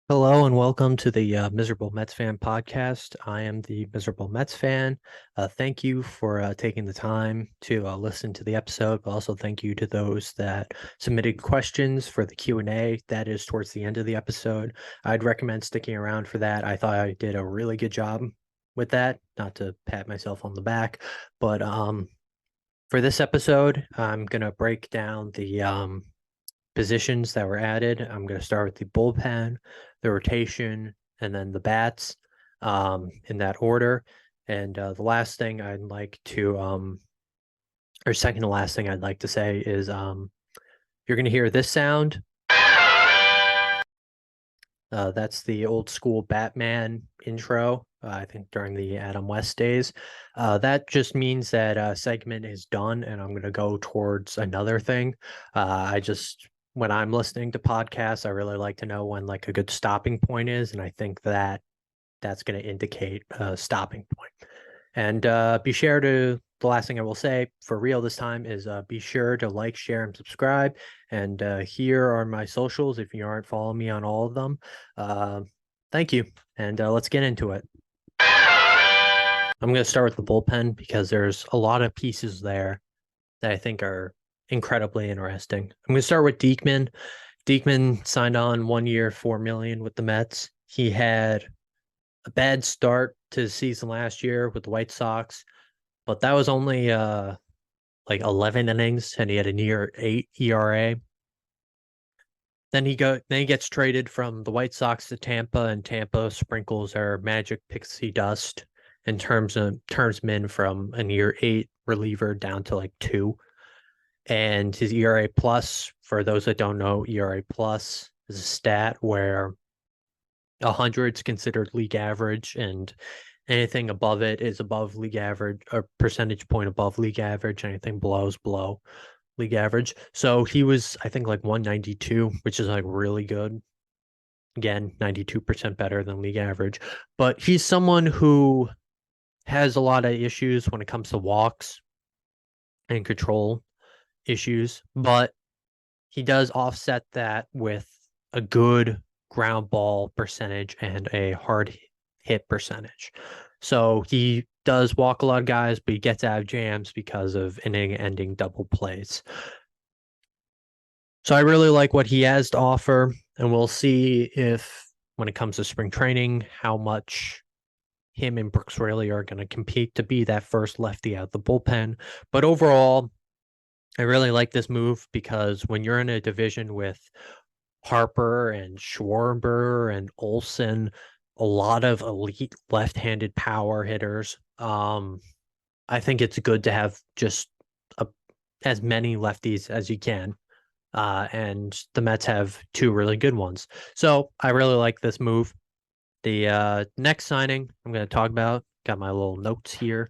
Hello and welcome to the Miserable Mets Fan podcast. I am the Miserable Mets fan. Thank you for taking the time to listen to the episode, but also thank you to those that submitted questions for the Q&A. That is towards the end of the episode. I'd recommend sticking around for that. I thought I did a really good job with that, not to pat myself on the back, but for this episode, I'm going to break down the positions that were added. I'm going to start with the bullpen, the rotation, and then the bats in that order. And the last thing I'd like to, or second to last thing I'd like to say is you're going to hear this sound. That's the old school Batman intro, I think during the Adam West days. That just means that segment is done and I'm going to go towards another thing. When I'm listening to podcasts, I really like to know when like a good stopping point is. And I think that that's going to indicate a stopping point. And be sure to, the last thing I will say for real this time is be sure to like, share, and subscribe. And here are my socials if you aren't following me on all of them. Uh, Thank you. And let's get into it. I'm going to start with the bullpen because there's a lot of pieces there that I think are incredibly interesting. I'm going to start with Diekman. Diekman signed on 1 year, 4 million with the Mets. He had a bad start to the season last year with the White Sox, but that was only like 11 innings and he had a near 8 ERA. Then he gets traded from the White Sox to Tampa, and Tampa sprinkles their magic pixie dust in terms of turns him in from a near 8 reliever down to like 2. And his ERA plus, for those that don't know, ERA plus is a stat where 100 is considered league average, and anything above it is above league average, or percentage point above league average. Anything below is below league average. So he was, I think, like 192, which is like really good. Again, 92% better than league average. But he's someone who has a lot of issues when it comes to walks and control issues, but he does offset that with a good ground ball percentage and a hard hit percentage. So he does walk a lot of guys, but he gets out of jams because of inning ending double plays. So I really like what he has to offer, and we'll see if, when it comes to spring training, how much him and Brooks Raley are going to compete to be that first lefty out of the bullpen. But overall, I really like this move because when you're in a division with Harper and Schwarber and Olson, a lot of elite left-handed power hitters. I think it's good to have just a, as many lefties as you can. And the Mets have two really good ones. So I really like this move. The next signing I'm going to talk about, got my little notes here,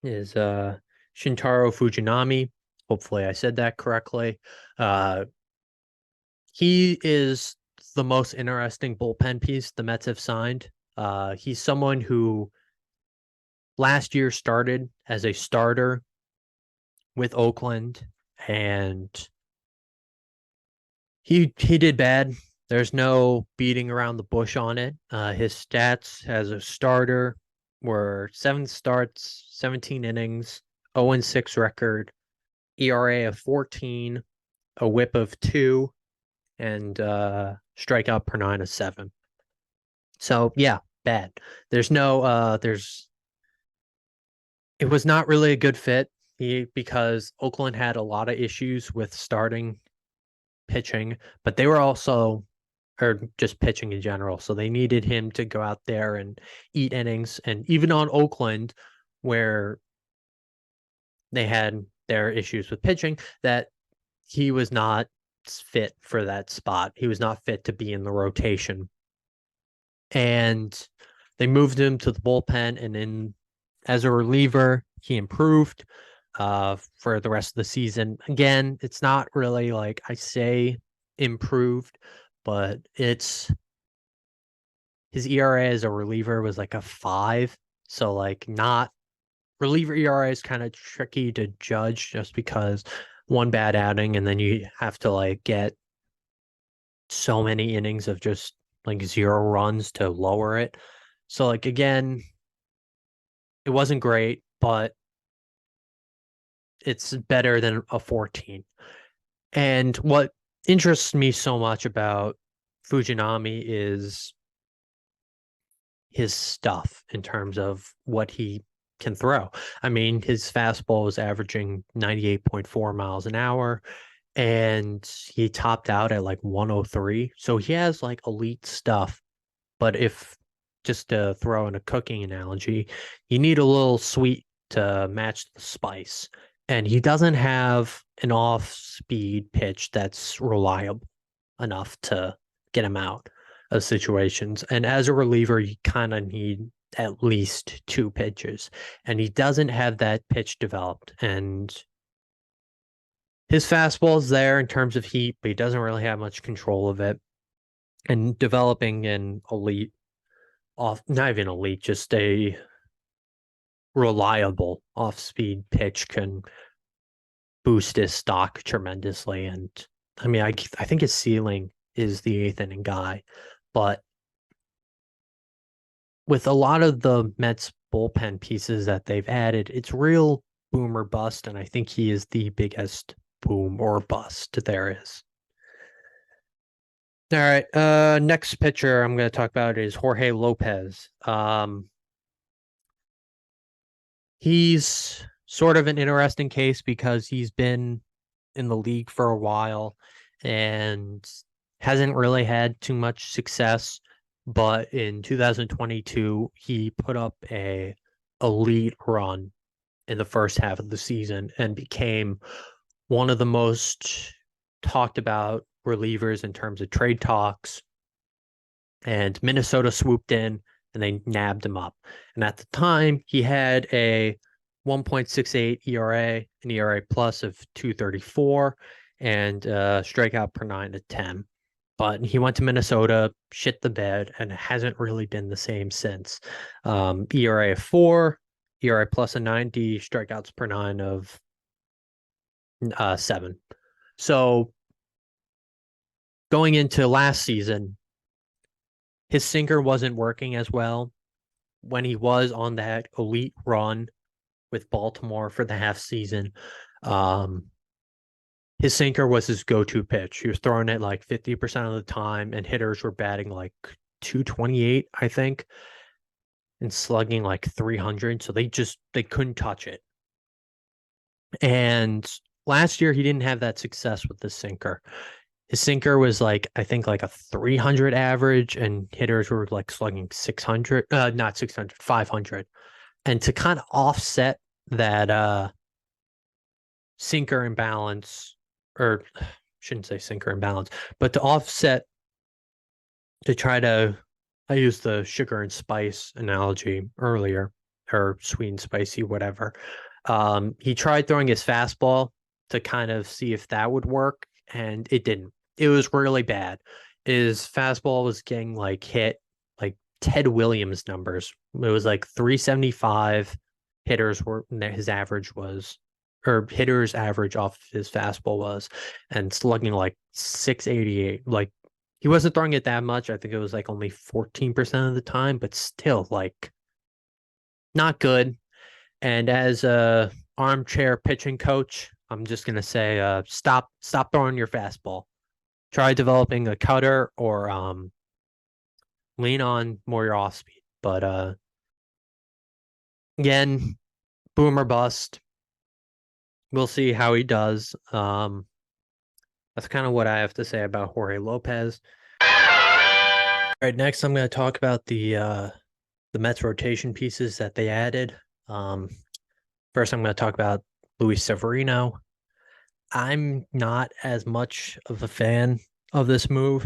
is Shintaro Fujinami. Hopefully I said that correctly. Uh, he is the most interesting bullpen piece the Mets have signed. He's someone who last year started as a starter with Oakland, and he did bad. There's no beating around the bush on it. His stats as a starter were 7 starts, 17 innings, 0-6 record, ERA of 14, a WHIP of 2, and strikeout per nine of 7. So yeah, bad. There's no there's it was not really a good fit because Oakland had a lot of issues with starting pitching, but they were also, or just pitching in general. So they needed him to go out there and eat innings. And even on Oakland, where they had their issues with pitching, that he was not fit for that spot. He was not fit to be in the rotation. And they moved him to the bullpen, and in as a reliever, he improved for the rest of the season. Again, it's not really like I say improved, but it's his ERA as a reliever was like a 5. So like not reliever ERA is kind of tricky to judge just because one bad outing and then you have to like get so many innings of just like 0 runs to lower it. So like again, it wasn't great, but it's better than a 14. And what interests me so much about Fujinami is his stuff in terms of what he can throw. I mean, his fastball was averaging 98.4 miles an hour and he topped out at like 103. So he has like elite stuff. But if just to throw in a cooking analogy, you need a little sweet to match the spice. And he doesn't have an off speed pitch that's reliable enough to get him out of situations. And as a reliever, you kind of need at least two pitches. And he doesn't have that pitch developed. And his fastball is there in terms of heat, but he doesn't really have much control of it. And developing an elite off, not even elite, just a reliable off speed pitch can boost his stock tremendously. And I mean, I think his ceiling is the eighth inning guy, but with a lot of the Mets bullpen pieces that they've added, it's real boom or bust, and I think he is the biggest boom or bust there is. All right, next pitcher I'm going to talk about is Jorge Lopez. He's sort of an interesting case because he's been in the league for a while and hasn't really had too much success. But in 2022, he put up a elite run in the first half of the season and became one of the most talked about relievers in terms of trade talks. And Minnesota swooped in and they nabbed him up. And at the time, he had a 1.68 ERA, an ERA plus of 234, and strikeout per 9 to 10. But he went to Minnesota, shit the bed, and hasn't really been the same since. ERA of 4, ERA plus a 90, strikeouts per 9 of 7. So going into last season, his sinker wasn't working as well. When he was on that elite run with Baltimore for the half season, um, his sinker was his go-to pitch. He was throwing it like 50% of the time, and hitters were batting like 228, I think, and slugging like 300. So they couldn't touch it. And last year he didn't have that success with the sinker. His sinker was like, I think like a 300 average, and hitters were like slugging 600, not 600, 500. And to kind of offset that sinker imbalance, or shouldn't say sinker imbalance, but to offset, to try to, I used the sugar and spice analogy earlier, or sweet and spicy, whatever. He tried throwing his fastball to kind of see if that would work, and it didn't. It was really bad. His fastball was getting like hit like Ted Williams numbers. It was like 375 hitters were his average was, or hitters average off his fastball was, and slugging like 688. Like he wasn't throwing it that much. I think it was like only 14% of the time, but still like not good. And as a armchair pitching coach, I'm just gonna say, stop throwing your fastball. Try developing a cutter or lean on more your off speed. But again, boom or bust. We'll see how he does. That's kind of what I have to say about Jorge Lopez. All right, next I'm going to talk about the Mets rotation pieces that they added. First, I'm going to talk about Luis Severino. I'm not as much of a fan of this move.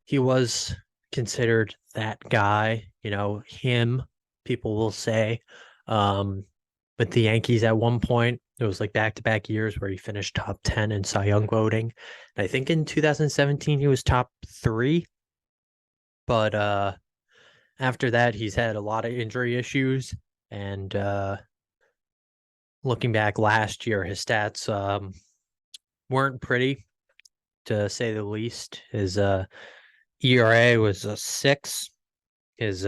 He was considered that guy, him, people will say. But the Yankees at one point, it was like back-to-back years where he finished top 10 in Cy Young voting. And I think in 2017 he was top 3. But after that, he's had a lot of injury issues. And looking back last year, his stats weren't pretty. to say the least. His ERA was a 6. His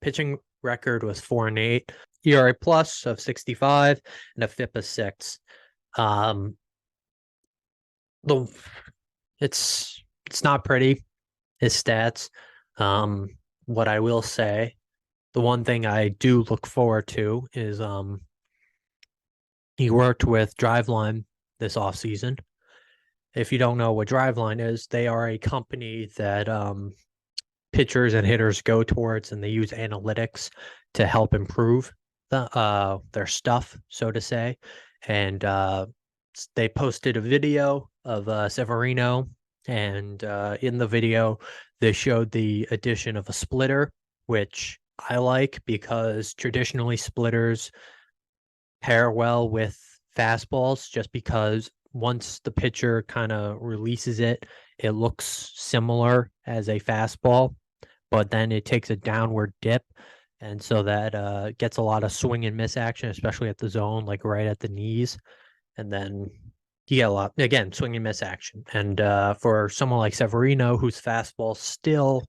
pitching record was 4-8. ERA plus of 65 and a FIP of 6. Um, the it's not pretty, his stats. Um, what I will say, the one thing I do look forward to is he worked with Driveline this offseason. If you don't know what Driveline is, they are a company that pitchers and hitters go towards, and they use analytics to help improve their stuff, so to say. And they posted a video of Severino, and in the video, they showed the addition of a splitter, which I like because traditionally splitters pair well with fastballs just because once the pitcher kind of releases it, it looks similar as a fastball, but then it takes a downward dip. And so that gets a lot of swing and miss action, especially at the zone, like right at the knees. And then you get a lot, again, swing and miss action. And for someone like Severino, whose fastball still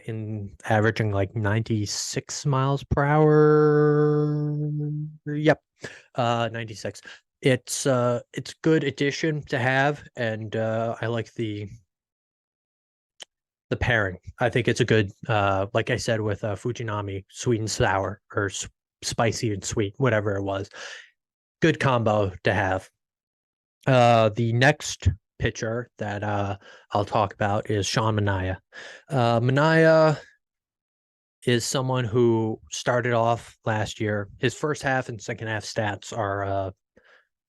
in averaging like 96 miles per hour. Yep. 96. It's good addition to have, and I like the pairing. I think it's a good like I said with Fujinami, sweet and sour or spicy and sweet, whatever it was. Good combo to have. The next pitcher that I'll talk about is Sean Manaea. Manaea is someone who started off last year. His first half and second half stats are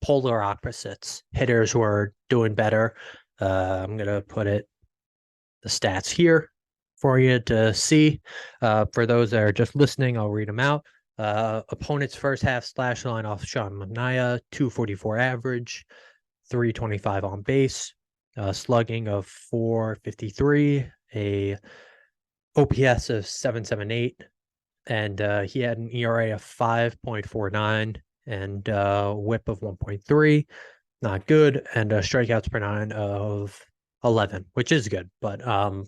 polar opposites. Hitters were doing better. I'm gonna put the stats here for you to see. For those that are just listening, I'll read them out. Opponent's first half slash line off Sean Manaea, 244 average, 325 on base, slugging of 453, a OPS of 778, and he had an ERA of 5.49 and whip of 1.3, not good, and strikeouts per 9 of 11, which is good, but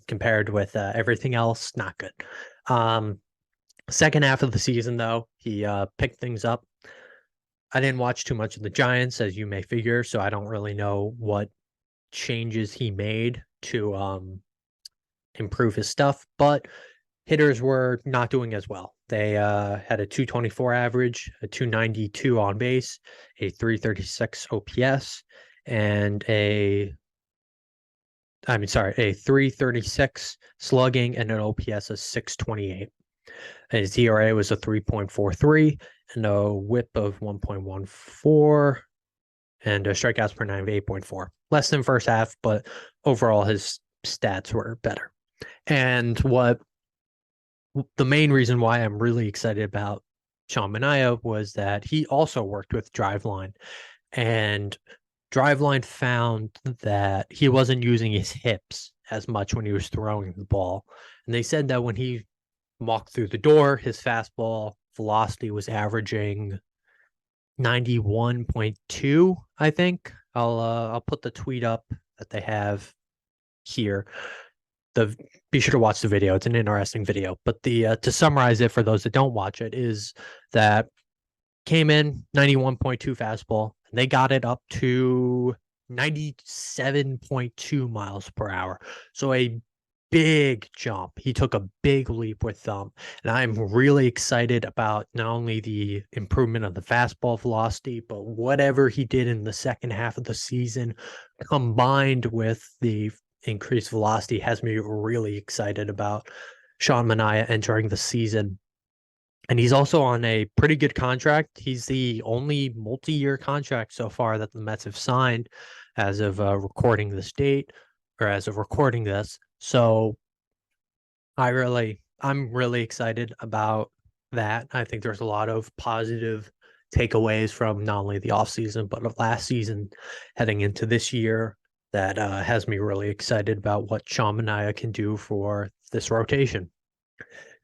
compared with everything else, not good. Second half of the season, though, he picked things up. I didn't watch too much of the Giants, as you may figure, so I don't really know what changes he made to improve his stuff, but hitters were not doing as well. They had a 224 average, a 292 on base, a 336 OPS, and a 336 slugging and an OPS of 628. His ERA was a 3.43 and a whip of 1.14 and a strikeouts per 9 of 8.4. Less than first half, but overall his stats were better. And the main reason why I'm really excited about Sean Manaea was that he also worked with Driveline, and Driveline found that he wasn't using his hips as much when he was throwing the ball. And they said that when he walked through the door, his fastball velocity was averaging 91.2, I think. I'll put the tweet up that they have here. Be sure to watch the video. It's an interesting video. But the to summarize it for those that don't watch it is that came in 91.2 fastball, and they got it up to 97.2 miles per hour. So a big jump. He took a big leap with them. And I'm really excited about not only the improvement of the fastball velocity, but whatever he did in the second half of the season combined with the increased velocity has me really excited about Sean Manaea entering the season. And he's also on a pretty good contract. He's the only multi-year contract so far that the Mets have signed as of recording this date, or as of recording this. So I'm really excited about that. I think there's a lot of positive takeaways from not only the offseason, but of last season heading into this year that has me really excited about what Sean Manaea can do for this rotation.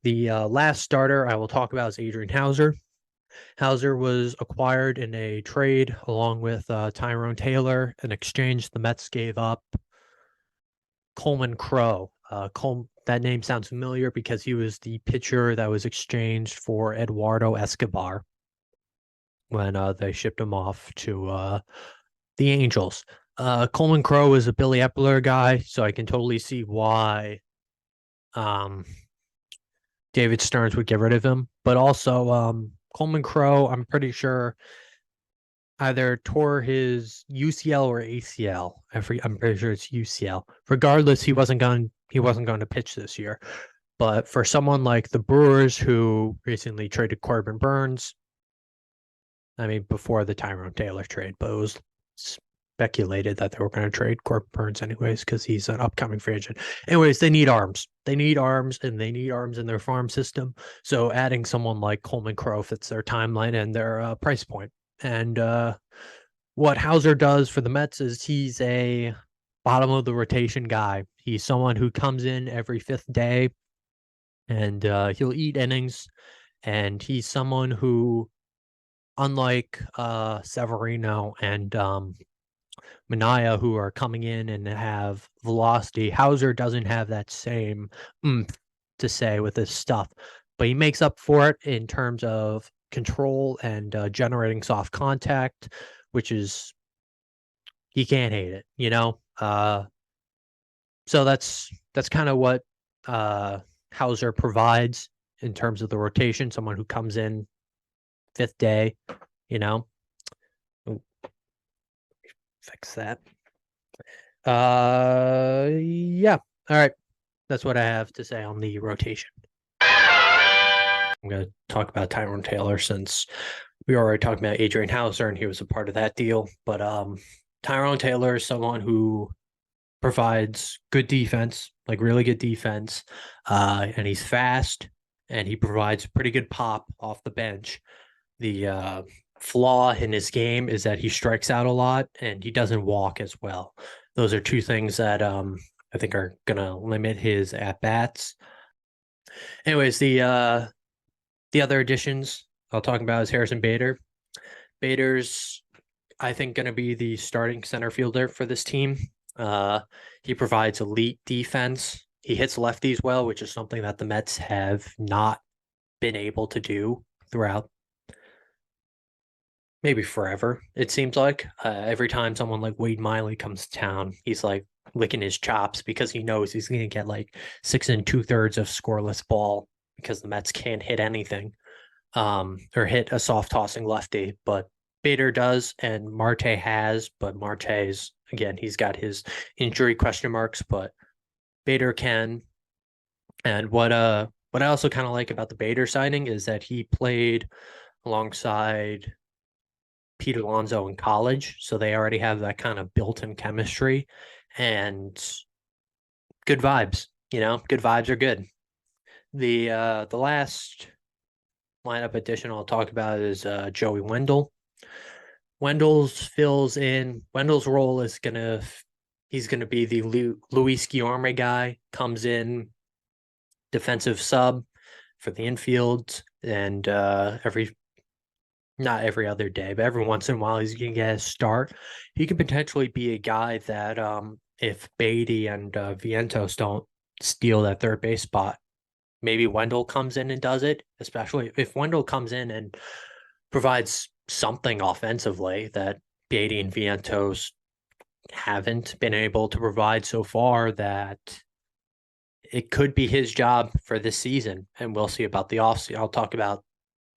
The last starter I will talk about is Adrian Hauser. Hauser was acquired in a trade along with Tyrone Taylor. In exchange, the Mets gave up Coleman Crow. That name sounds familiar because he was the pitcher that was exchanged for Eduardo Escobar when they shipped him off to the Angels. Coleman Crow is a Billy Epler guy, so I can totally see why um, David Stearns would get rid of him. But also, Coleman Crow, I'm pretty sure either tore his UCL or ACL. I'm pretty sure it's UCL. Regardless, he wasn't going to pitch this year. But for someone like the Brewers, who recently traded Corbin Burns, I mean, before the Tyrone Taylor trade, but it was speculated that they were going to trade Corbin Burns anyways because he's an upcoming free agent. Anyways, they need arms. They need arms, and they need arms in their farm system. So adding someone like Coleman Crow fits their timeline and their price point. And what Hauser does for the Mets is he's a bottom of the rotation guy. He's someone who comes in every fifth day, and he'll eat innings. And he's someone who, unlike Severino and Mania, who are coming in and have velocity, Hauser doesn't have that same oomph to say with his stuff, but he makes up for it in terms of control and generating soft contact, which is, he can't hate it, you know. So that's kind of what Hauser provides in terms of the rotation. Someone who comes in fifth day, you know. Ooh, fix that. Yeah. All right. That's what I have to say on the rotation. I'm going to talk about Tyrone Taylor since we were already talking about Adrian Hauser and he was a part of that deal. But Tyrone Taylor is someone who provides good defense, like really good defense, and he's fast and he provides pretty good pop off the bench. The flaw in his game is that he strikes out a lot and he doesn't walk as well. Those are two things that I think are gonna limit his at bats. Anyways, the other additions I'll talk about is Harrison Bader. Bader's, I think, going to be the starting center fielder for this team. He provides elite defense. He hits lefties well, which is something that the Mets have not been able to do throughout maybe forever. It seems like every time someone like Wade Miley comes to town, he's like licking his chops because he knows he's going to get like 6 2/3 of scoreless ball because the Mets can't hit anything or hit a soft tossing lefty. But Bader does, and Marte has, but Marte's, again, he's got his injury question marks, but Bader can. And what I also kind of like about the Bader signing is that he played alongside Pete Alonso in college, so they already have that kind of built-in chemistry and good vibes. You know, good vibes are good. The last lineup addition I'll talk about is Joey Wendell. Wendell's role is he's gonna be the Luis Guillorme guy. Comes in defensive sub for the infield, and not every other day, but every once in a while he's gonna get a start. He could potentially be a guy that if Beatty and Vientos don't steal that third base spot, maybe Wendell comes in and does it, especially if Wendell comes in and provides something offensively that Beatty and Vientos haven't been able to provide so far, that it could be his job for this season. And we'll see about the offseason. I'll talk about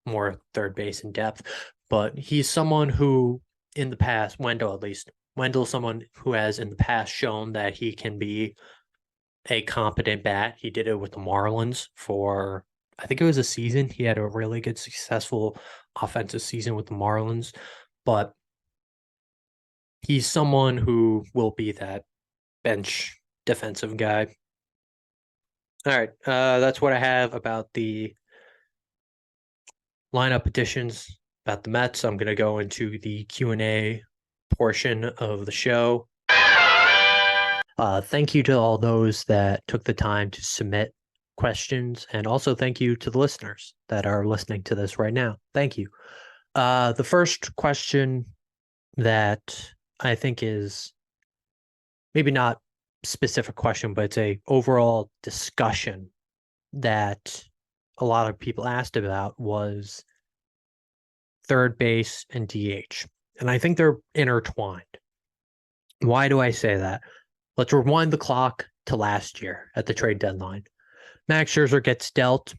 more third base in depth, but he's someone who in the past, Wendell, someone who has in the past shown that he can be a competent bat. He did it with the Marlins for, I think it was a season. He had a really good, successful offensive season with the Marlins, but he's someone who will be that bench defensive guy. All right, that's what I have about the lineup additions about the Mets. I'm going to go into the Q&A portion of the show. Thank you to all those that took the time to submit questions. And also thank you to the listeners that are listening to this right now. Thank you. The first question that I think is maybe not specific question, but it's a overall discussion that a lot of people asked about was third base and DH. And I think they're intertwined. Why do I say that? Let's rewind the clock to last year at the trade deadline. Max Scherzer gets dealt,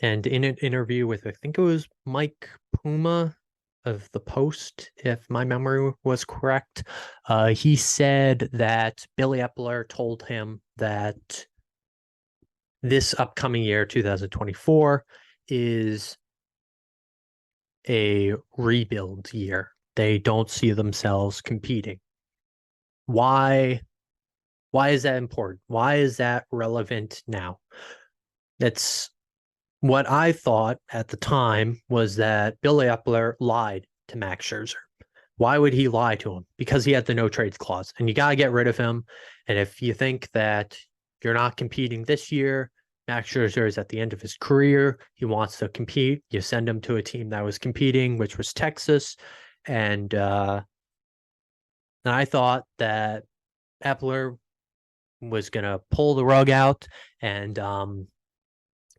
and in an interview with, I think it was Mike Puma of the Post, if my memory was correct, he said that Billy Epler told him that this upcoming year, 2024, is a rebuild year. They don't see themselves competing. Why is that important? Why is that relevant now? That's what I thought at the time was that Billy Epler lied to Max Scherzer. Why would he lie to him? Because he had the no trades clause, and you got to get rid of him. And if you think that you're not competing this year, Max Scherzer is at the end of his career. He wants to compete. You send him to a team that was competing, which was Texas. And I thought that Epler was going to pull the rug out and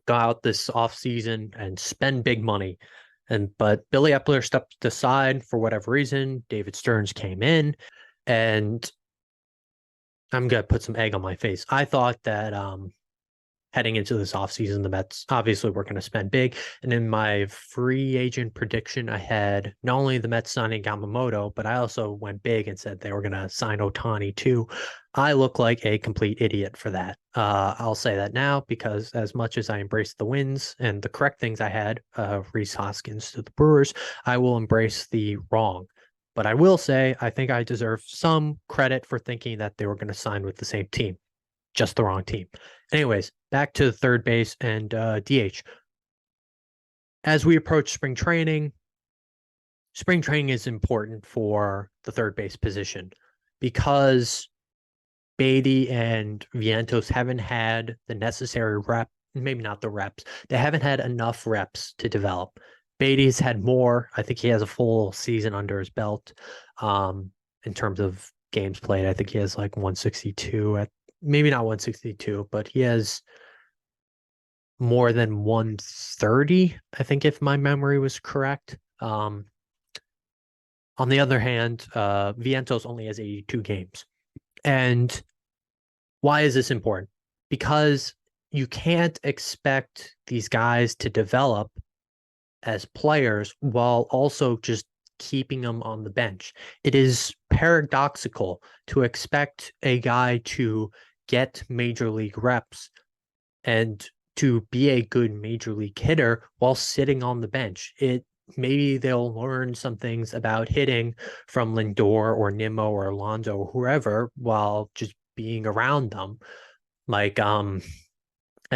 go out this offseason and spend big money. But Billy Epler stepped aside for whatever reason. David Stearns came in, and I'm going to put some egg on my face. I thought that heading into this offseason, the Mets obviously were going to spend big. And in my free agent prediction, I had not only the Mets signing Yamamoto, but I also went big and said they were going to sign Ohtani too. I look like a complete idiot for that. I'll say that now because as much as I embrace the wins and the correct things I had, Rhys Hoskins to the Brewers, I will embrace the wrong. But I will say I think I deserve some credit for thinking that they were going to sign with the same team. Just the wrong team. Anyways, back to third base and DH. As we approach spring training is important for the third base position because Beatty and Vientos haven't had the necessary rep, maybe not the reps. They haven't had enough reps to develop. Beatty's had more. I think he has a full season under his belt in terms of games played. I think he has like 162 at maybe not 162, but he has more than 130, I think, if my memory was correct. On the other hand, Vientos only has 82 games. And why is this important? Because you can't expect these guys to develop as players while also just keeping them on the bench. It is paradoxical to expect a guy to get major league reps and to be a good major league hitter while sitting on the bench. Maybe they'll learn some things about hitting from Lindor or Nimmo or Alonso or whoever while just being around them. Like I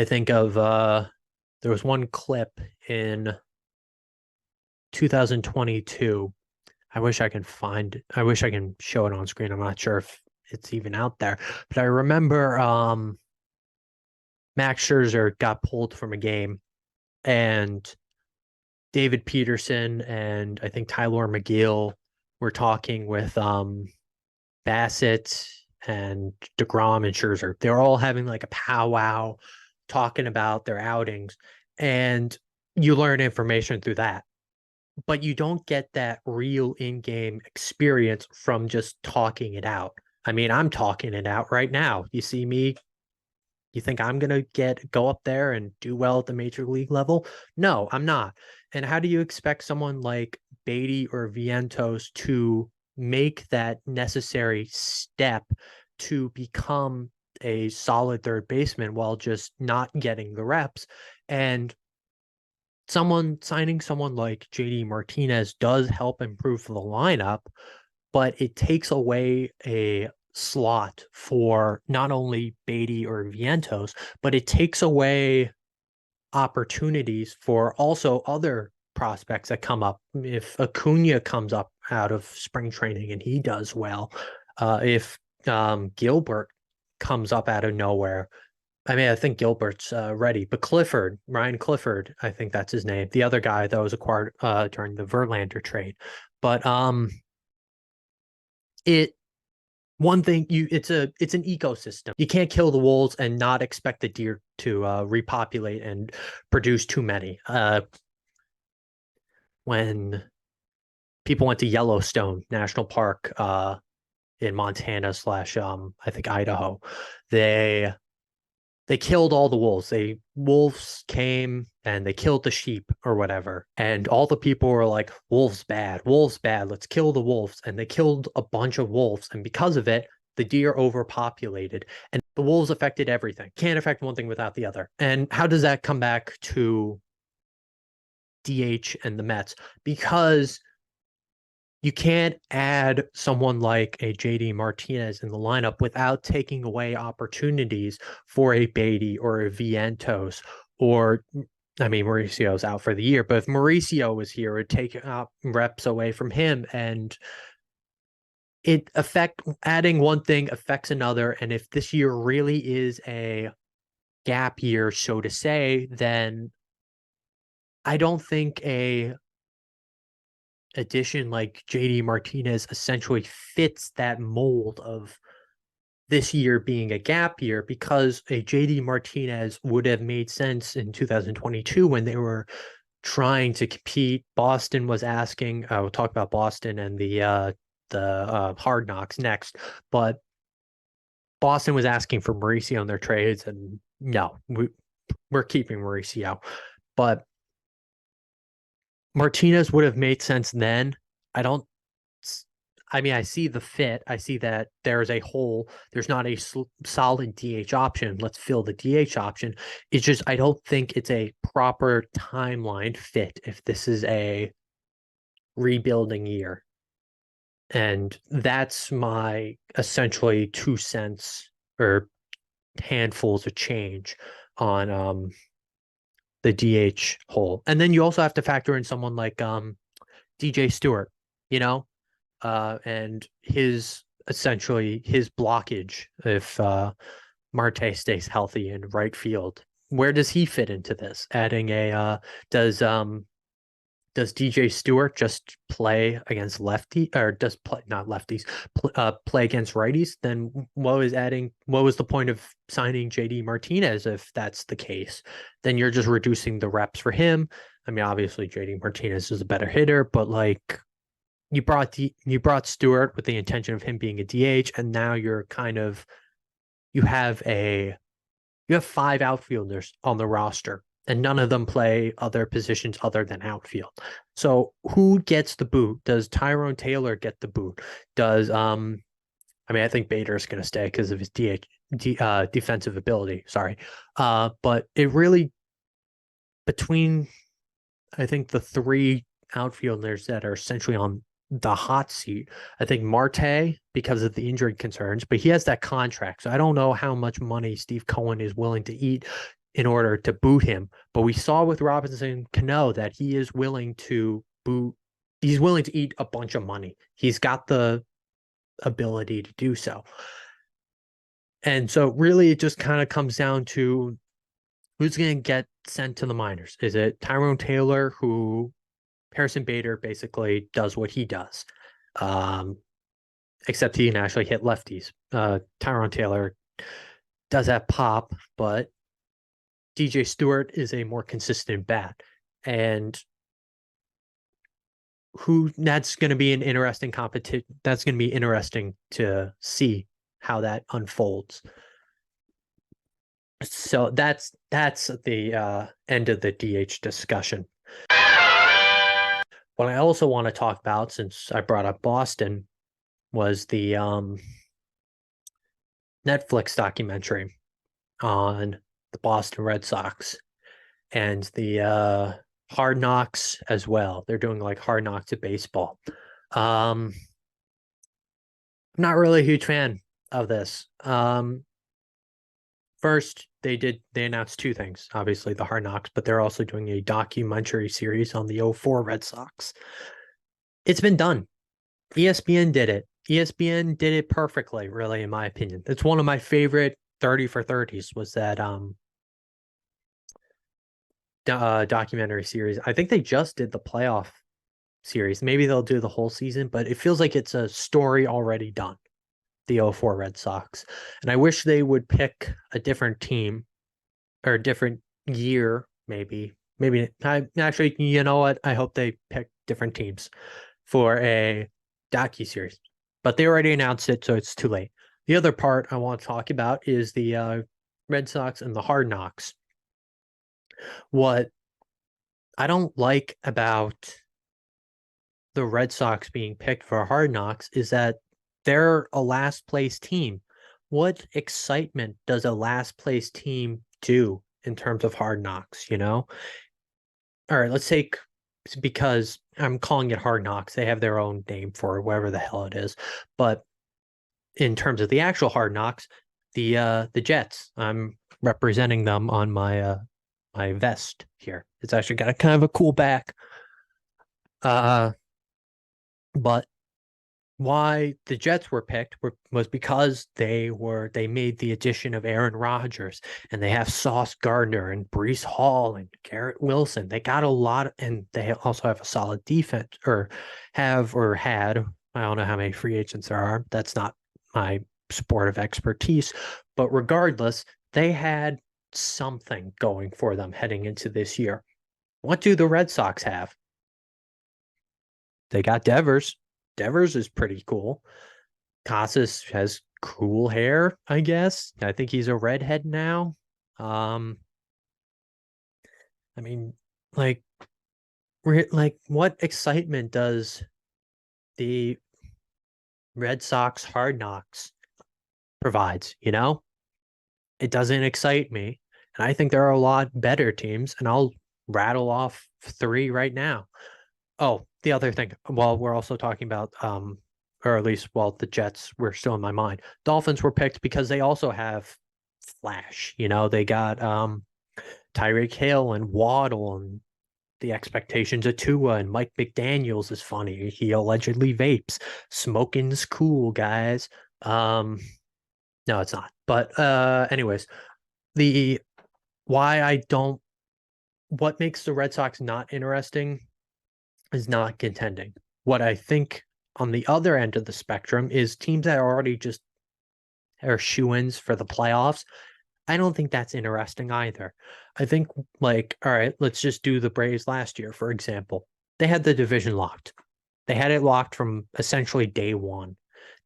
think of there was one clip in 2022. I wish I can show it on screen. I'm not sure if it's even out there. But I remember Max Scherzer got pulled from a game, and David Peterson and I think Tyler McGill were talking with Bassett and DeGrom and Scherzer. They were all having like a powwow talking about their outings, and you learn information through that. But you don't get that real in-game experience from just talking it out. I mean, I'm talking it out right now. You see me, you think I'm going to go up there and do well at the major league level? No, I'm not. And how do you expect someone like Beatty or Vientos to make that necessary step to become a solid third baseman while just not getting the reps? And signing someone like JD Martinez does help improve the lineup, but it takes away a slot for not only Beatty or Vientos, but it takes away opportunities for also other prospects that come up. If Acuna comes up out of spring training and he does well, if Gilbert comes up out of nowhere, I mean, I think Gilbert's ready, but Ryan Clifford, I think that's his name. The other guy that was acquired during the Verlander trade. But it one thing you it's an ecosystem. You can't kill the wolves and not expect the deer to repopulate and produce too many. When people went to Yellowstone National Park in Montana slash I think Idaho, they they killed all the wolves. Wolves came and they killed the sheep or whatever. And all the people were like, wolves bad, let's kill the wolves. And they killed a bunch of wolves. And because of it, the deer overpopulated. And the wolves affected everything. Can't affect one thing without the other. And how does that come back to DH and the Mets? Because you can't add someone like a JD Martinez in the lineup without taking away opportunities for a Beatty or a Vientos or I mean Mauricio's out for the year, but if Mauricio was here, it would take reps away from him and adding one thing affects another. And if this year really is a gap year, so to say, then I don't think a addition like JD Martinez essentially fits that mold of this year being a gap year because a JD Martinez would have made sense in 2022 when they were trying to compete. Boston was asking, we'll talk about Boston and the Hard Knocks next, but Boston was asking for Mauricio in their trades, and no, we're keeping Mauricio. But Martinez would have made sense then. I don't. I mean, I see the fit. I see that there's a hole. There's not a solid DH option. Let's fill the DH option. It's just I don't think it's a proper timeline fit if this is a rebuilding year. And that's my essentially 2 cents or handfuls of change on the DH hole. And then you also have to factor in someone like DJ Stewart, you know, and his essentially his blockage if Marte stays healthy in right field. Where does he fit into this? Adding a does DJ Stewart just play against lefty or does play not lefties play against righties? Then what was the point of signing JD Martinez if that's the case? Then you're just reducing the reps for him. I mean, obviously JD Martinez is a better hitter, but like you brought Stewart with the intention of him being a DH, and now you have 5 outfielders on the roster, and none of them play other positions other than outfield. So who gets the boot? Does Tyrone Taylor get the boot? Does I mean, I think Bader's going to stay because of his defensive ability. Sorry, but it really between I think the 3 outfielders that are essentially on the hot seat. I think Marte because of the injury concerns, but he has that contract. So I don't know how much money Steve Cohen is willing to eat in order to boot him. But we saw with Robinson Cano that he is willing to boot. He's willing to eat a bunch of money. He's got the ability to do so. And so really it just kind of comes down to who's going to get sent to the minors. Is it Tyrone Taylor, who Harrison Bader basically does what he does, except he can actually hit lefties. Tyrone Taylor does have pop, but DJ Stewart is a more consistent bat. And that's going to be an interesting competition. That's going to be interesting to see how that unfolds. So that's the end of the DH discussion. What I also want to talk about, since I brought up Boston, was the Netflix documentary on the Boston Red Sox and the Hard Knocks as well. They're doing like Hard Knocks of baseball. I'm not really a huge fan of this. First, they announced 2 things. Obviously, the Hard Knocks, but they're also doing a documentary series on the 04 Red Sox. It's been done. ESPN did it. ESPN did it perfectly, really, in my opinion. It's one of my favorite 30 for 30s was that documentary series. I think they just did the playoff series. Maybe they'll do the whole season, but it feels like it's a story already done. The '04 Red Sox. And I wish they would pick a different team or a different year, maybe. Maybe I actually, you know what? I hope they pick different teams for a docu-series. But they already announced it, so it's too late. The other part I want to talk about is the Red Sox and the Hard Knocks. What I don't like about the Red Sox being picked for Hard Knocks is that they're a last place team. What excitement does a last place team do in terms of Hard Knocks, you know? All right, let's take because I'm calling it Hard Knocks. They have their own name for it, whatever the hell it is. But in terms of the actual Hard Knocks, the Jets, I'm representing them on my vest here. It's actually got a kind of a cool back. Uh but why the Jets were picked was because they made the addition of Aaron Rodgers and they have Sauce Gardner and Breece Hall and Garrett Wilson. They got a lot, and they also have a solid defense, or have or had. I don't know how many free agents there are. That's not my sport of expertise, but regardless, they had something going for them heading into this year. What do the Red Sox have? They got Devers. Devers is pretty cool. Casas has cool hair, I guess. I think he's a redhead now. Um, I mean, like, like, what excitement does the Red Sox Hard Knocks provides? You know, it doesn't excite me, and I think there are a lot better teams, and I'll rattle off three right now. Oh, the other thing, well, we're also talking about or at least well, the Jets were still in my mind. Dolphins were picked because they also have flash. You know, they got Tyreek Hill and Waddle and the expectations of Tua, and Mike McDaniels is funny. He allegedly vapes. Smoking's cool, guys. No, it's not. But anyways, the why I don't what makes the Red Sox not interesting is not contending. What I think on the other end of the spectrum is teams that are already just are shoo-ins for the playoffs. I don't think that's interesting either. I think, like, all right, let's just do the Braves last year, for example. They had the division locked. They had it locked from essentially day one.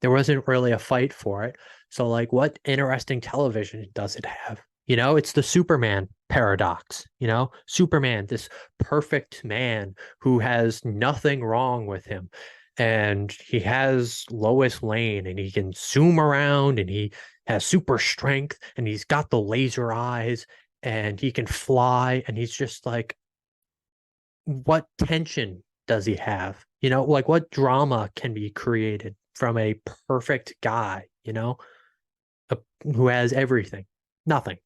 There wasn't really a fight for it. So, like, what interesting television does it have? You know, it's the Superman paradox. You know, Superman, this perfect man who has nothing wrong with him. And he has Lois Lane and he can zoom around and he has super strength and he's got the laser eyes and he can fly and he's just like, what tension does he have? You know, like what drama can be created from a perfect guy, you know, a, who has everything? Nothing.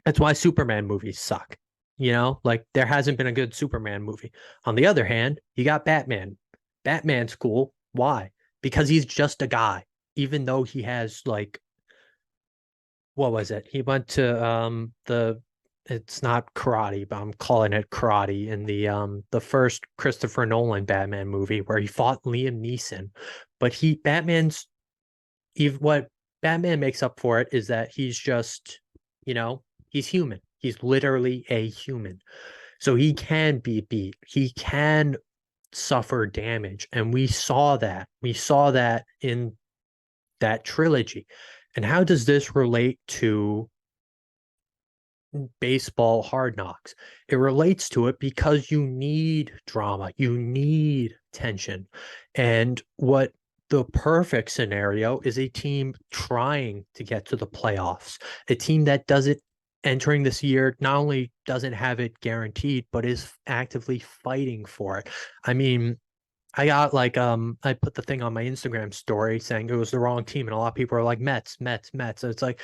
That's why Superman movies suck. You know, like there hasn't been a good Superman movie. On the other hand, you got Batman. Batman's cool. Why? Because he's just a guy, even though he has like what was it? He went to the it's not karate, but I'm calling it karate in the first Christopher Nolan Batman movie where he fought Liam Neeson. But he Batman's even what Batman makes up for it is that he's just, you know, he's human. He's literally a human. So he can be beat. He can suffer damage. And we saw that. We saw that in that trilogy. And how does this relate to baseball Hard Knocks? It relates to it because you need drama, you need tension. And what the perfect scenario is a team trying to get to the playoffs, a team that does it entering this year, not only doesn't have it guaranteed, but is actively fighting for it. I mean, I got like I put the thing on my Instagram story saying it was the wrong team, and a lot of people are like Mets, Mets, Mets. And it's like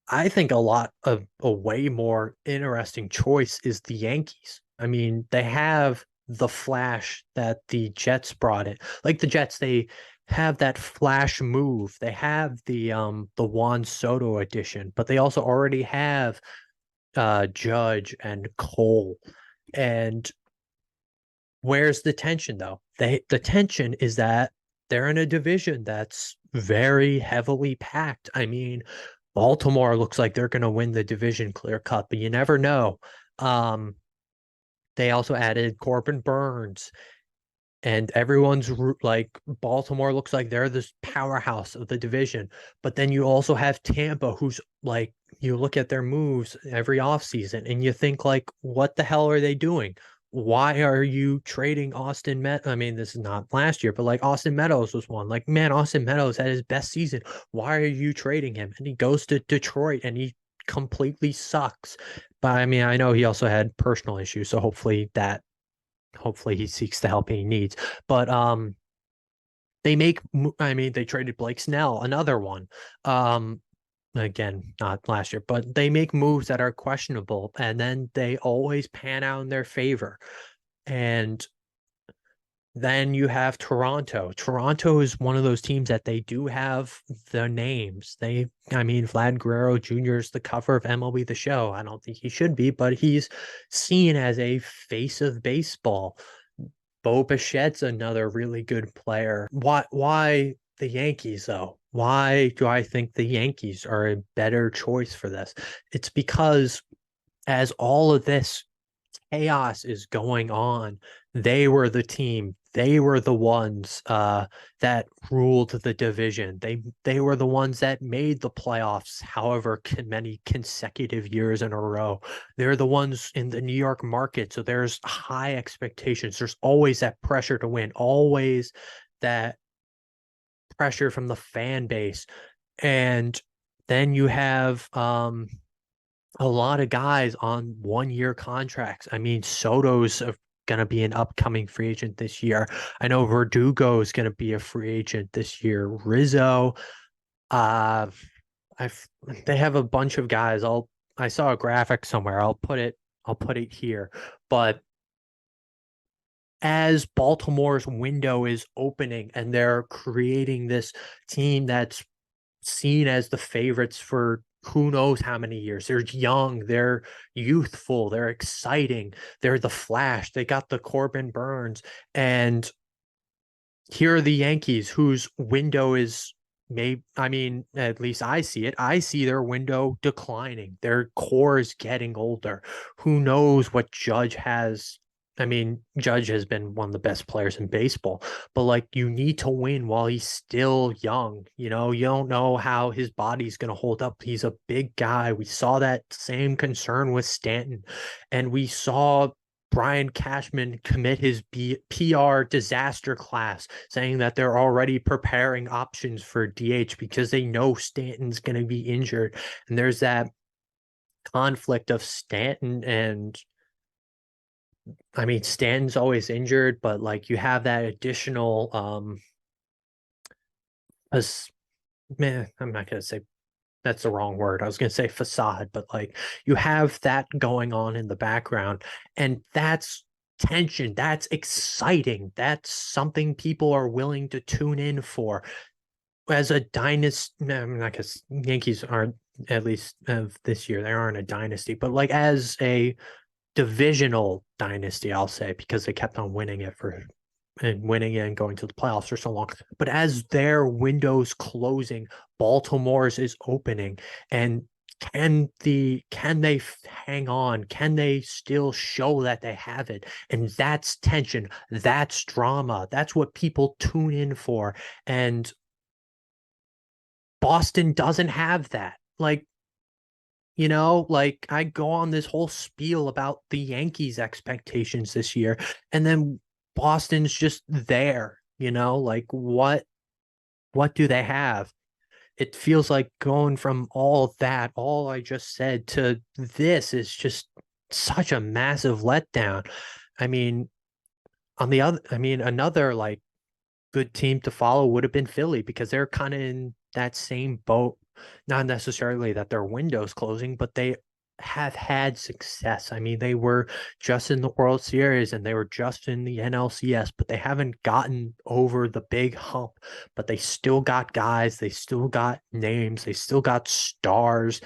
I think a lot of a way more interesting choice is the Yankees. I mean, they have the flash that the Jets brought it. Like the Jets, they have that flash move. They have the Juan Soto edition, but they also already have Judge and Cole. And where's the tension though? The tension is that they're in a division that's very heavily packed. I mean, Baltimore looks like they're going to win the division clear cut, but you never know. Um, they also added Corbin Burns, and everyone's like Baltimore looks like they're this powerhouse of the division. But then you also have Tampa, who's like, you look at their moves every offseason and you think like, what the hell are they doing? Why are you trading Austin Met? I mean, this is not last year, but like Austin Meadows was one. Like, man, Austin Meadows had his best season. Why are you trading him? And he goes to Detroit and he completely sucks. But I mean, I know he also had personal issues, so hopefully he seeks the help he needs. But I mean, they traded Blake Snell, another one. Um, again, not last year, but they make moves that are questionable, and then they always pan out in their favor. And then you have Toronto. Toronto is one of those teams that they do have the names. I mean, Vlad Guerrero Jr. is the cover of MLB The Show. I don't think he should be, but he's seen as a face of baseball. Bo Bichette's another really good player. Why the Yankees though? Why do I think the Yankees are a better choice for this? It's because as all of this chaos is going on, they were the team. They were the ones that ruled the division. They were the ones that made the playoffs, however many consecutive years in a row. They're the ones in the New York market, so there's high expectations. There's always that pressure to win, always that pressure from the fan base, and then you have a lot of guys on 1 year contracts. I mean, Soto's going to be an upcoming free agent this year. I know Verdugo is going to be a free agent this year. Rizzo, uh, I've they have a bunch of guys. I saw a graphic somewhere. I'll put it here. But as Baltimore's window is opening and they're creating this team that's seen as the favorites for who knows how many years. They're young, they're youthful, they're exciting, they're the Flash. They got the Corbin Burns, and here are the Yankees whose window is maybe, I mean, at least I see it. I see their window declining. Their core is getting older. Who knows what Judge has? I mean, Judge has been one of the best players in baseball, but like you need to win while he's still young. You know, you don't know how his body's going to hold up. He's a big guy. We saw that same concern with Stanton, and we saw Brian Cashman commit his PR disaster class, saying that they're already preparing options for DH because they know Stanton's going to be injured. And there's that conflict of Stanton and, I mean, Stanton's always injured, but like you have that additional, as man, I'm not going to say that's the wrong word. I was going to say facade, but like you have that going on in the background, and that's tension. That's exciting. That's something people are willing to tune in for. As a dynasty, I'm not because Yankees aren't, at least of this year, they aren't a dynasty, but like as a divisional dynasty, I'll say, because they kept on winning it for and winning it and going to the playoffs for so long. But as their window's closing, Baltimore's is opening. And can they hang on? Can they still show that they have it? And that's tension. That's drama. That's what people tune in for. And Boston doesn't have that. Like, you know, like I go on this whole spiel about the Yankees' expectations this year, and then Boston's just there, you know, like what do they have? It feels like going from all of that, all I just said, to this is just such a massive letdown. I mean, I mean, another like good team to follow would have been Philly because they're kind of in that same boat. Not necessarily that their window's closing, but they have had success. I mean, they were just in the World Series and they were just in the NLCS, but they haven't gotten over the big hump. But they still got guys, they still got names, they still got stars.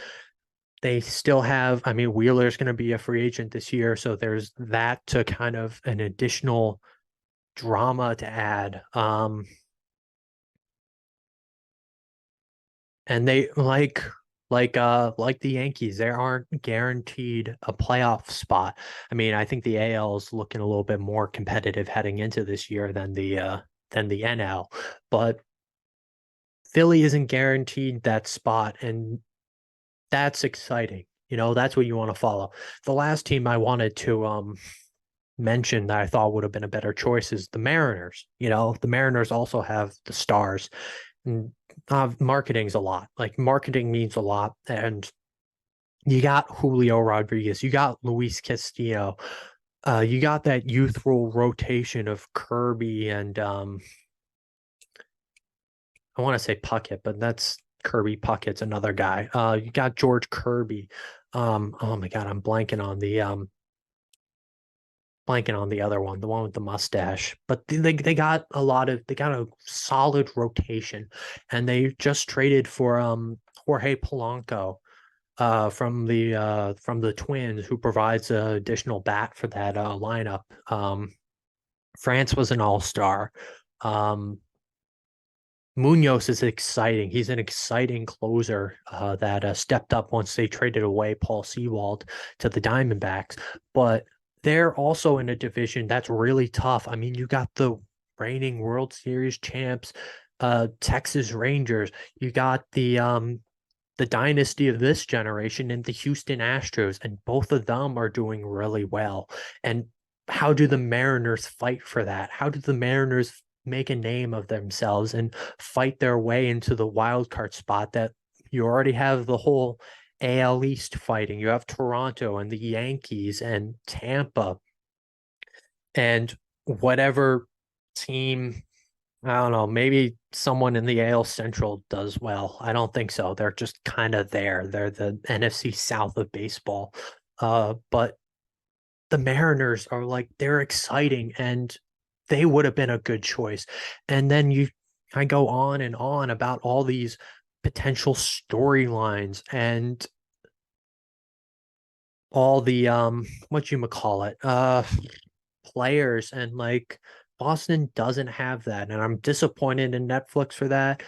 They still have, I mean, Wheeler's going to be a free agent this year, so there's that to kind of an additional drama to add. And they like the Yankees, they aren't guaranteed a playoff spot. I mean, I think the AL is looking a little bit more competitive heading into this year than the NL, but Philly isn't guaranteed that spot, and that's exciting. You know, that's what you want to follow. The last team I wanted to mention that I thought would have been a better choice is the Mariners. You know, the Mariners also have the stars. And marketing's a lot. Like marketing means a lot. And you got Julio Rodriguez, you got Luis Castillo, you got that youthful rotation of Kirby and I want to say Puckett, but that's Kirby Puckett's another guy. You got George Kirby. Oh my God, I'm blanking on the other one, the one with the mustache. But they got they got a solid rotation, and they just traded for Jorge Polanco from the Twins, who provides an additional bat for that lineup. France was an all-star. Um, Munoz is exciting. He's an exciting closer that stepped up once they traded away Paul Sewald to the Diamondbacks. But they're also in a division that's really tough. I mean, you got the reigning World Series champs, Texas Rangers. You got the dynasty of this generation in the Houston Astros, and both of them are doing really well. And how do the Mariners fight for that? How do the Mariners make a name of themselves and fight their way into the wild card spot that you already have the whole AL East fighting? You have Toronto and the Yankees and Tampa and whatever team, I don't know, maybe someone in the AL Central does well. I don't think so. They're just kind of there. They're the NFC South of baseball. But the Mariners are like, they're exciting and they would have been a good choice. And then I go on and on about all these potential storylines and all the what you call it, players, and like Boston doesn't have that, and I'm disappointed in Netflix for that.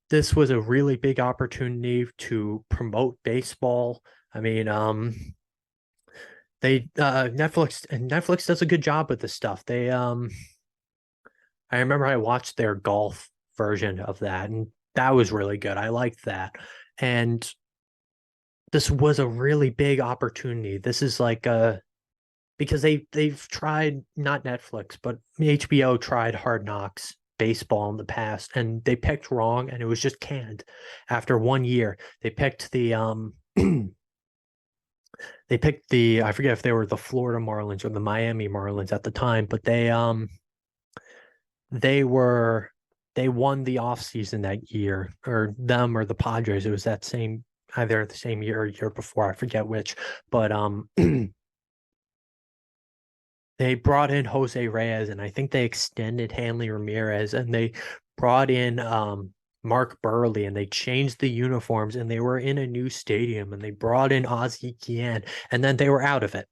This was a really big opportunity to promote baseball. I mean, they Netflix does a good job with this stuff. I remember I watched their golf version of that, and that was really good. I liked that. And this was a really big opportunity. This is like a because they've tried, not Netflix, but HBO tried Hard Knocks baseball in the past, and they picked wrong, and it was just canned after 1 year. They picked I forget if they were the Florida Marlins or the Miami Marlins at the time, but they were they won the offseason that year, or them or the Padres. It was that same, either the same year or year before, I forget which. But they brought in Jose Reyes, and I think they extended Hanley Ramirez, and they brought in Mark Burley, and they changed the uniforms, and they were in a new stadium, and they brought in Ozzie Guillen, and then they were out of it.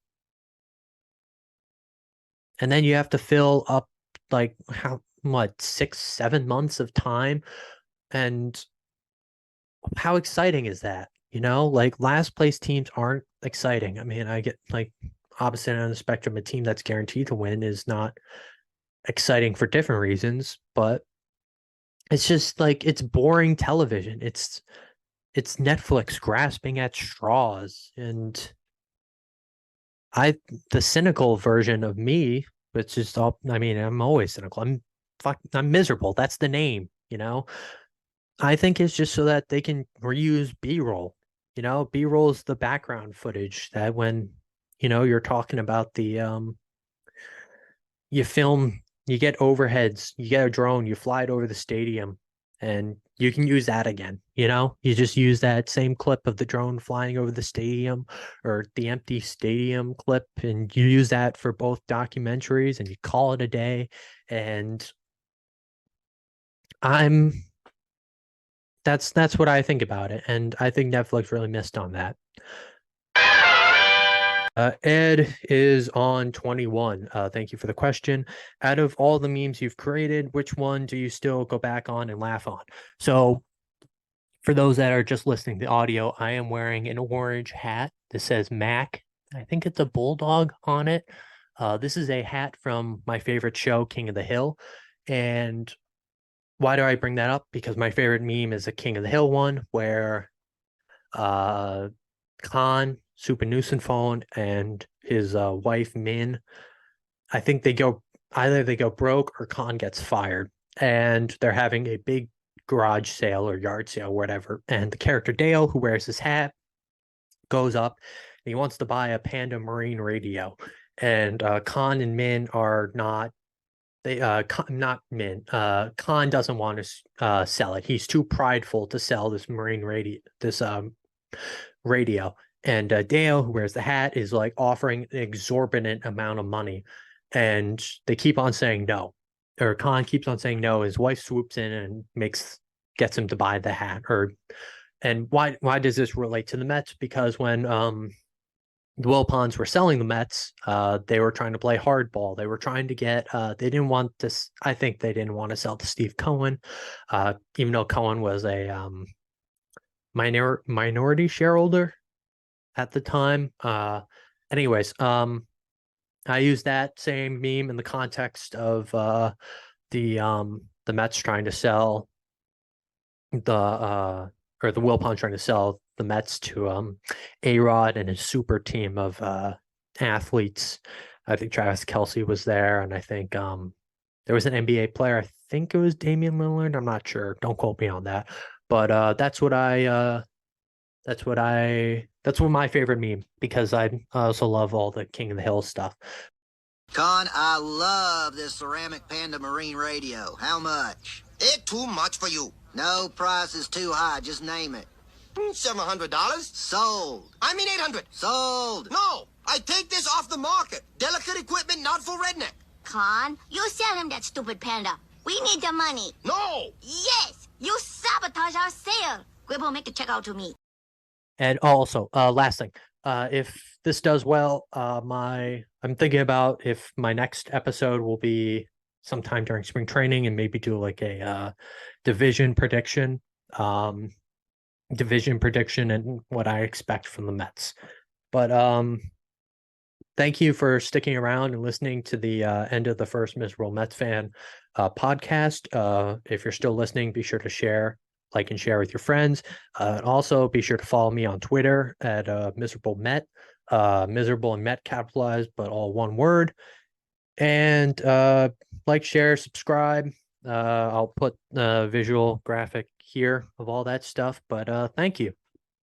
And then you have to fill up like how what 6, 7 months of time, and how exciting is that? You know, like last place teams aren't exciting. I mean, I get like opposite end of the spectrum, a team that's guaranteed to win is not exciting for different reasons, but it's just like it's boring television. It's Netflix grasping at straws. And I the cynical version of me, which is all I mean, I'm always cynical. I'm miserable. That's the name, you know. I think it's just so that they can reuse B-roll. You know, B-roll is the background footage that when, you know, you're talking about the you film, you get overheads, you get a drone, you fly it over the stadium, and you can use that again. You just use that same clip of the drone flying over the stadium or the empty stadium clip, and you use that for both documentaries, and you call it a day. And I'm that's what I think about it, and I think Netflix really missed on that. Ed is on 21. Thank you for the question. Out of all the memes you've created, which one do you still go back on and laugh on? So, for those that are just listening to audio, I am wearing an orange hat that says Mac. I think it's a bulldog on it. This is a hat from my favorite show, King of the Hill. And why do I bring that up? Because my favorite meme is a King of the Hill one where uh, Khan, Super Nuisance Phone, and his wife Min. I think either they go broke or Khan gets fired, and they're having a big garage sale or yard sale, whatever. And the character Dale, who wears his hat, goes up and he wants to buy a Panda Marine radio, and Khan and Min are not. They not Min. Khan doesn't want to sell it. He's too prideful to sell this marine radio. This radio. And Dale, who wears the hat, is like offering an exorbitant amount of money. And they keep on saying no. Or Khan keeps on saying no. His wife swoops in and gets him to buy the hat. And why does this relate to the Mets? Because when the Wilpons were selling the Mets, they were trying to play hardball. They were trying to get they didn't want this. I think they didn't want to sell to Steve Cohen, even though Cohen was a minority shareholder at the time. Anyways, I use that same meme in the context of the Mets trying to sell or the Wilpon trying to sell the Mets to A-Rod and his super team of athletes. I think Travis Kelce was there, and I think there was an NBA player. I think it was Damian Lillard. I'm not sure. Don't quote me on that. But that's what my favorite meme, because I also love all the King of the Hill stuff. Con, I love this ceramic Panda Marine radio. How much? It too much for you. No price is too high. Just name it. $700. Sold. I mean 800. Sold. No, I take this off the market. Delicate equipment, not for redneck. Con, you sell him that stupid panda. We need the money. No. Yes, you sabotage our sale. Gribble, make a check out to me. And also, last thing, if this does well, I'm thinking about if my next episode will be sometime during spring training, and maybe do like a division prediction, and what I expect from the Mets. But thank you for sticking around and listening to the end of the First Miserable Mets Fan podcast. If you're still listening, be sure to like and share with your friends. Also, be sure to follow me on Twitter at Miserable Met, Miserable and Met capitalized, but all one word. And like, share, subscribe. I'll put visual graphic here of all that stuff. But thank you.